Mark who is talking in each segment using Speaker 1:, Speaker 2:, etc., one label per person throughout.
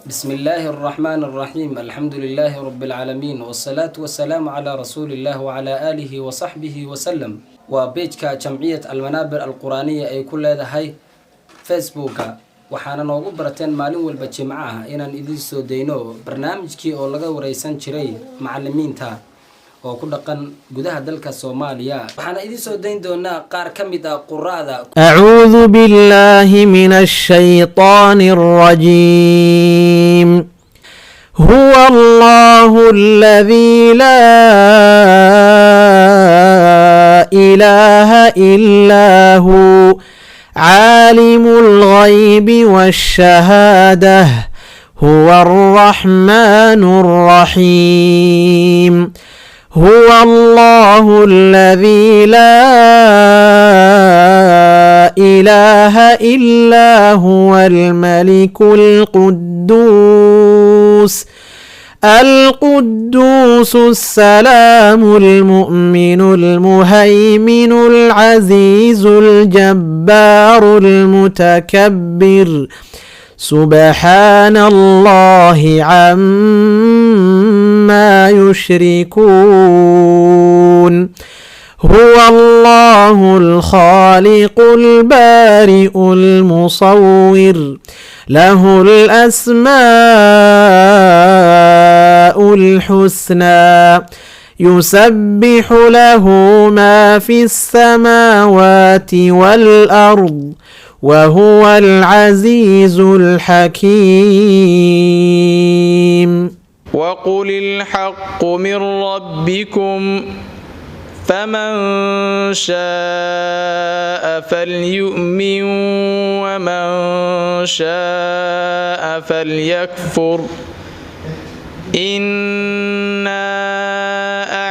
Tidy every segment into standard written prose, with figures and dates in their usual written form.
Speaker 1: بسم الله الرحمن الرحيم الحمد لله رب العالمين والصلاة والسلام على رسول الله وعلى آله وصحبه وسلم وبيجك جمعية المنابر القرآنية أي كل هذا هاي فيسبوك waxaana noogu barateen maalin walba jimcaha inaan idin soo deyno barnaamijkii oo laga wareysan jiray macallimiinta oo ku dhaqan gudaha dalka Soomaaliya waxaana idin soo deyn doonaa qaar kamid ah quraada
Speaker 2: أعوذ بالله من الشيطان الرجيم هو الله الذي لا إله إلا هو عالم الغيب والشهادة هو الرحمن الرحيم هو الله الذي لا إله إلا هو الملك القدوس السلام المؤمن المهيمن العزيز الجبار المتكبر سبحان الله عما يشركون هو الله الخالق البارئ المصور له الأسماء الحسنى يسبح له ما في السماوات والأرض وهو العزيز الحكيم
Speaker 3: وقل الحق من ربكم فمن شاء فليؤمن ومن شاء فليكفر إنا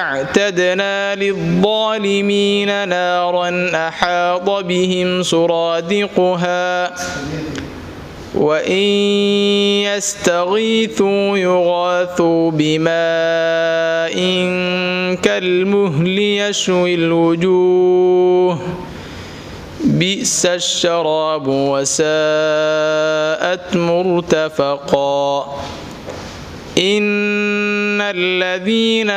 Speaker 3: أعتدنا للظالمين نارا أحاط بهم سرادقها وإن يستغيثوا يغاثوا بماء كالمهل يشوي الوجوه بئس الشراب وساءت مرتفقا إن الذين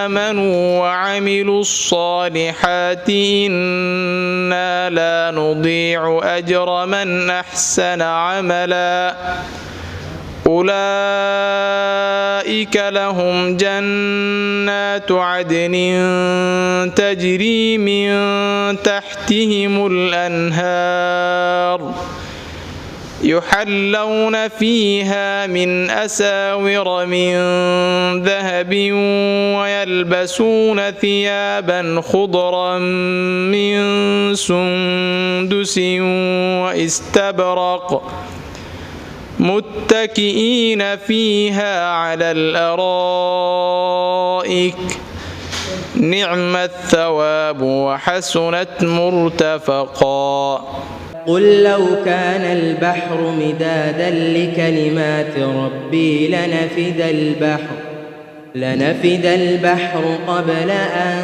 Speaker 3: آمنوا وعملوا الصالحات إنا لا نضيع أجر من أحسن عملا أولئك لهم جنات عدن تجري من تحتهم الأنهار يحلون فيها من أساور من ذهب ويلبسون ثيابا خضرا من سندس واستبرق متكئين فيها على الأرائك نعم الثواب وحسنت مرتفقا
Speaker 4: قل لو كان البحر مدادا لكلمات ربي لنفد البحر قبل أن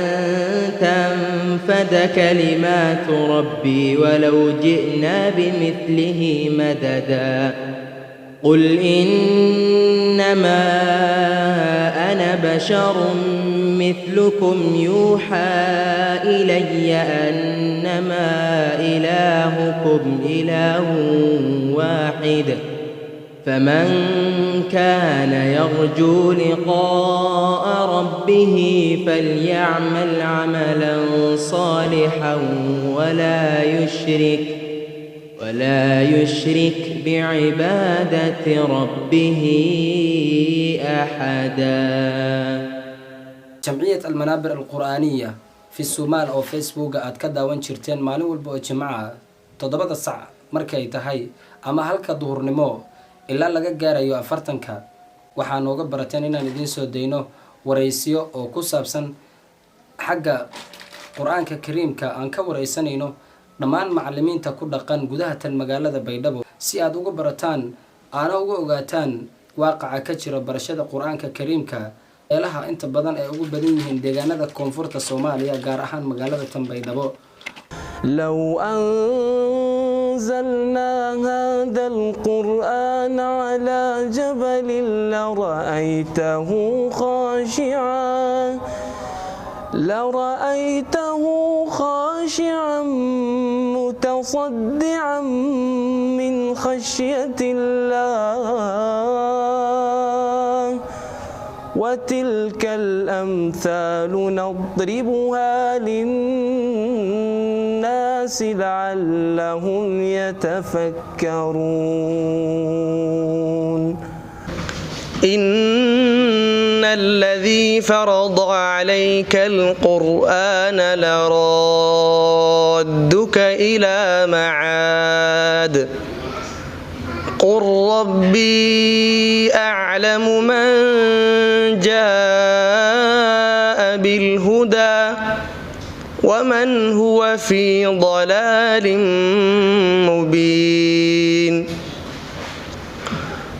Speaker 4: تنفد كلمات ربي ولو جئنا بمثله مددا قل إنما أنا بشر مثلكم يوحى إلي أنما إلهكم إله واحد فمن كان يرجو لقاء ربه فليعمل عملا صالحا ولا يشرك بعبادة ربه أحدا.
Speaker 1: جمعية المنابر القرآنية في الصومال أو فيسبوك أتكدا وانشرتين مالين والبو جماعة تضبط الساعة مركي تهي أما هلك ظهور نمو إلا لغا غاريو أفرتنكا waxaa nooga barateen inaan idin soo deyno wareysiyo oo ku saabsan xagga quraanka kariimka aan ka wareysanayno dhammaan macallimiinta ku dhaqan gudaha tan magaalada Baydhabo si aad uga barataan aana uga ogaataan waaqaca ka jira barashada quraanka kariimka meelaha inta badan ay ugu badan yihiin deegaanada koonfurta Soomaaliya gaar ahaan magaalada tan Baydhabo
Speaker 4: لو
Speaker 5: أنزلنا هذا القرآن على جبل لرأيته خاشعا متصدعا من خشية الله وتلك الأمثال نضربها للناس لعلهم يتفكرون
Speaker 3: إن الذي فرض عليك القرآن لرادك إلى معاد قل ربي أعلم من جاء بالهدى ومن هو في ضلال مبين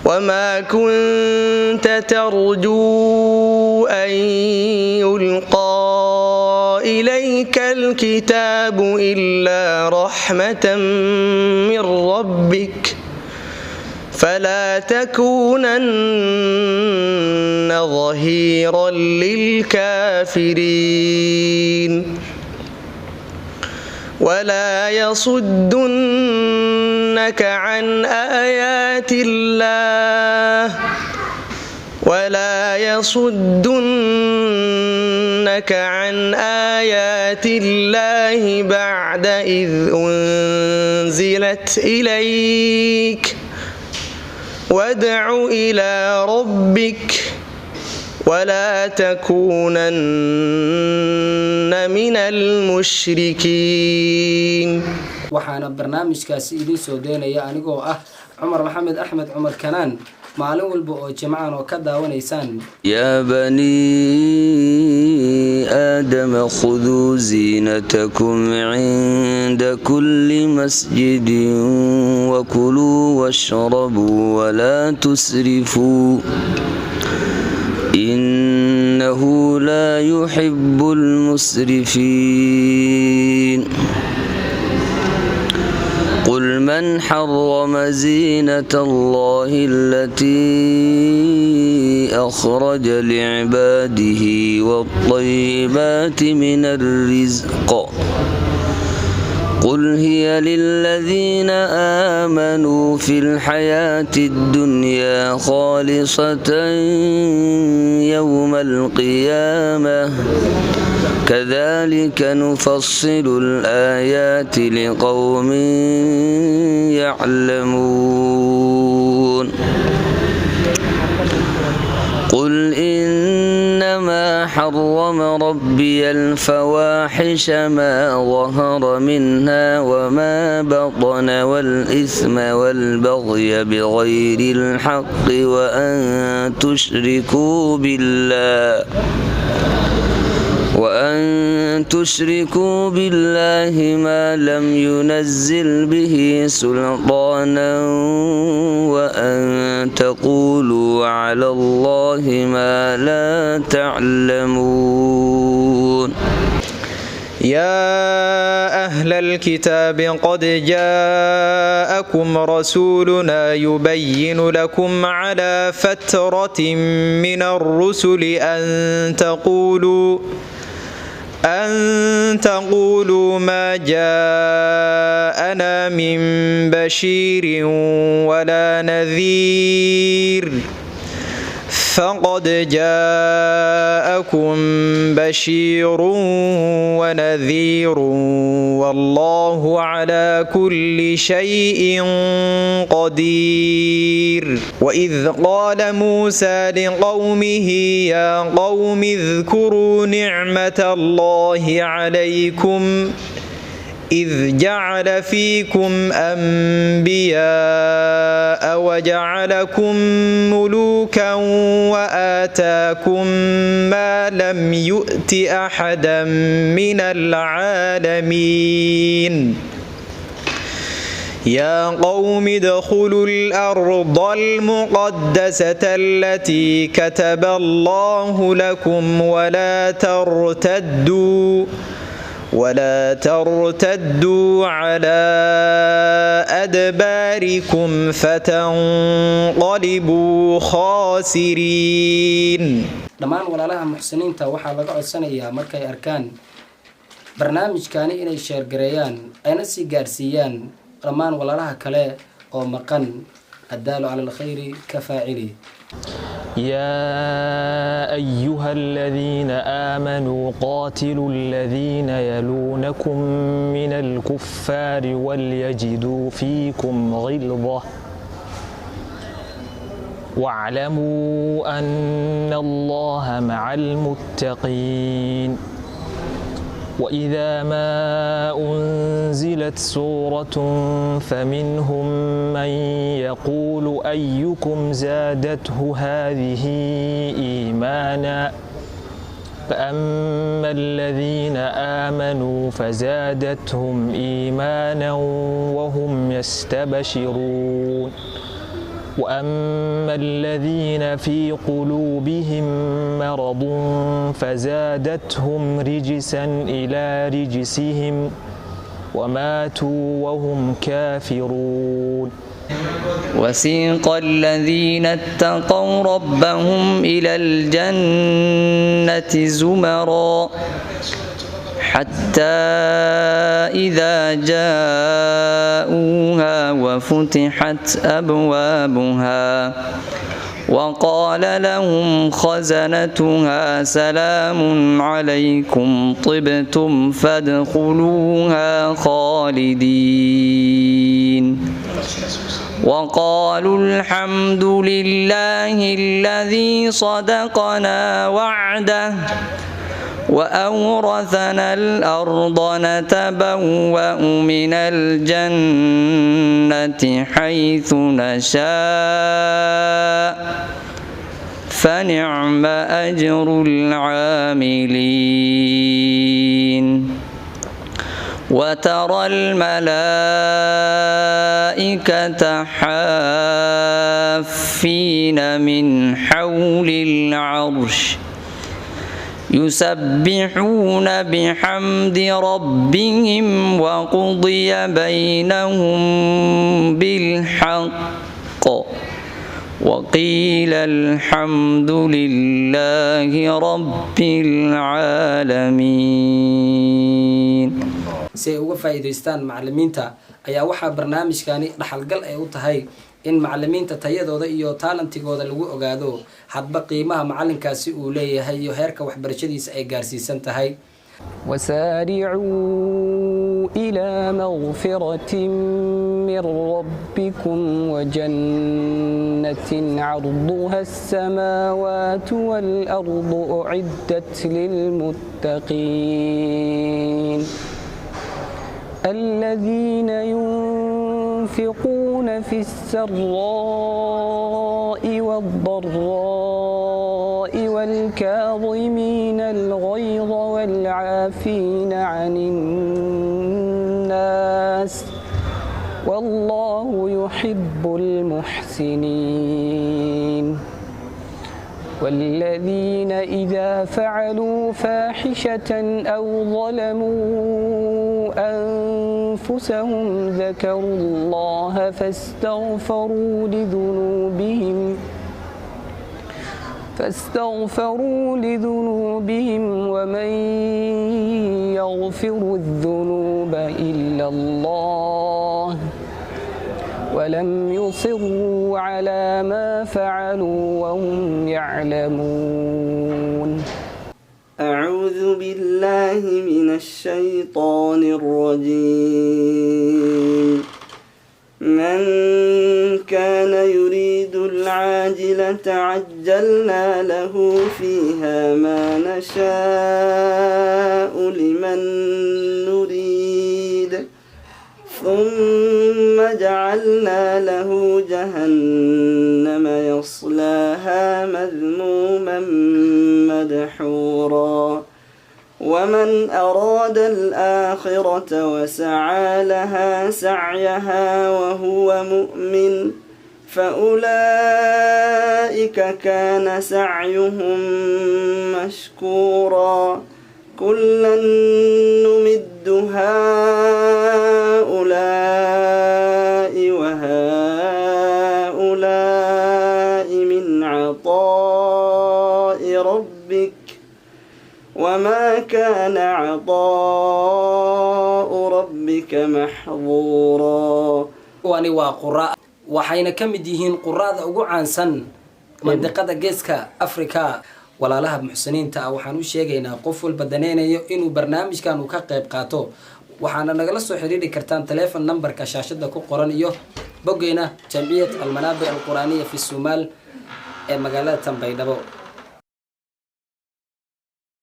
Speaker 3: وما كنت ترجو أن يلقى إليك الكتاب إلا رحمة من ربك فلا تكونن ظهيرا للكافرين ولا يصدنك عن آيات الله بعد إذ أنزلت إليك وادع إلى ربك ولا تكونن من المشركين.
Speaker 1: waxaana barnaamijkaasi idin soo deynaya anigoo ah Cumar Maxamed Axmed Cumar Kanaan maalin walba oo jimcaan oo ka daawanaysaan
Speaker 6: يا بني آدم خذوا زينتكم عند كل مسجد وكلوا واشربوا ولا تسرفوا إنه لا يحب المسرفين قل من حرم زينة الله التي أخرج لعباده والطيبات من الرزق قل هي للذين آمنوا في الحياة الدنيا خالصة يوم القيامة كذلك نفصل الآيات لقوم يعلمون قل إنما حرم ربي الفواحش ما ظهر منها وما بطن والإثم والبغي بغير الحق وأن تشركوا بالله ما لم ينزل به سلطانا وأن تقولوا على الله ما لا تعلمون.
Speaker 3: يا أهل الكتاب قد جاءكم رسولنا يبين لكم على فترة من الرسل أن تقولوا ما جاءنا من بشير ولا نذير فقد جاءكم بشير ونذير والله على كل شيء قدير. وإذ قال موسى لقومه يا قوم اذكروا نعمة الله عليكم إذ جعل فيكم أنبياء وجعلكم ملوكا وآتاكم ما لم يؤت أحدا من العالمين. يا قوم ادخلوا الأرض المقدسة التي كتب الله لكم ولا ترتدوا على أدباركم فتنقلبوا خاسرين.
Speaker 1: dhammaan walaalaha muxsiniinta waxaa laga codsanayaa markay arkaan barnaamijkaani inay sheergareeyaan ayna sii gaarsiiyaan dhammaan walaalaha kale oo maqan addaalu cala alkhayri ka faacili.
Speaker 7: يا أيها الذين آمنوا قاتلوا الذين يلونكم من الكفار وليجدوا فيكم غلظة واعلموا أن الله مع المتقين. وإذا ما أنزلت سورة فمنهم من يقول أيكم زادته هذه إيمانا فأما الذين آمنوا فزادتهم إيمانا وهم يستبشرون وأما الذين في قلوبهم مرض فزادتهم رجسا إلى رجسهم وماتوا وهم كافرون.
Speaker 8: وسيق الذين اتقوا ربهم إلى الجنة زمرا حتى إذا جاءوها وفتحت أبوابها وقال لهم خزنتها سلام عليكم طبتم فادخلوها خالدين. وقالوا الحمد لله الذي صدقنا وعده وأورثنا الأرض نتبوأ من الجنة حيث نشاء فنعم أجر العاملين. وترى الملائكة حافين من حول العرش يسبحون بحمد ربهم وقضي بينهم بالحق وقيل الحمد لله رب العالمين.
Speaker 1: si ay uga faa'iidaystaan macallimiinta ayaa waxaa barnaamijkani dhaxalgal ay u tahay in macallimiinta tayadooda iyo talantigooda lagu ogaado hadba qiimaha macallinkaasi uu leeyahay iyo heerka waxbarashadiisa ay gaarsiisan tahay.
Speaker 5: وسارعوا إلى مغفرة من ربكم وجنة عرضها السماوات والأرض أعدت للمتقين الذين ينفقون في السراء والضراء والكاظمين الغيظ والعافين عن الناس والله يحب المحسنين. والذين إذا فعلوا فاحشة أو ظلموا أنفسهم ذكروا الله فاستغفروا لذنوبهم ومن يغفر الذنوب إلا الله ولم يصروا على ما فعلوا وهم يعلمون.
Speaker 9: أعوذ بالله من الشيطان الرجيم. من كان يريد العاجلة عجلنا له فيها ما نشاء لمن نريد ثم جعلنا له جهنم يصلاها مذموما مدحورا. ومن أراد الآخرة وسعى لها سعيها وهو مؤمن فأولئك كان سعيهم مشكورا. كلا نمد هؤلاء وهؤلاء من عطاء ربك وما كان عطاء ربك محظورا.
Speaker 1: وأنا وقراء waxayna ka mid yihiin quraada ugu caansan mandiqada geeska Afrika. walaalaha muxsiniinta ah waxaan u sheegaynaa qof walba daneynayo inuu barnaamijkan uu ka qayb qaato. waxaana nagala soo xiriiri kartaan telephone numberka shaashada ku qoran iyo boggeena Jamciyat Al-Manaabi' Al-Quraaniyya fi Somaal ee magaalada Tanbaydhabo.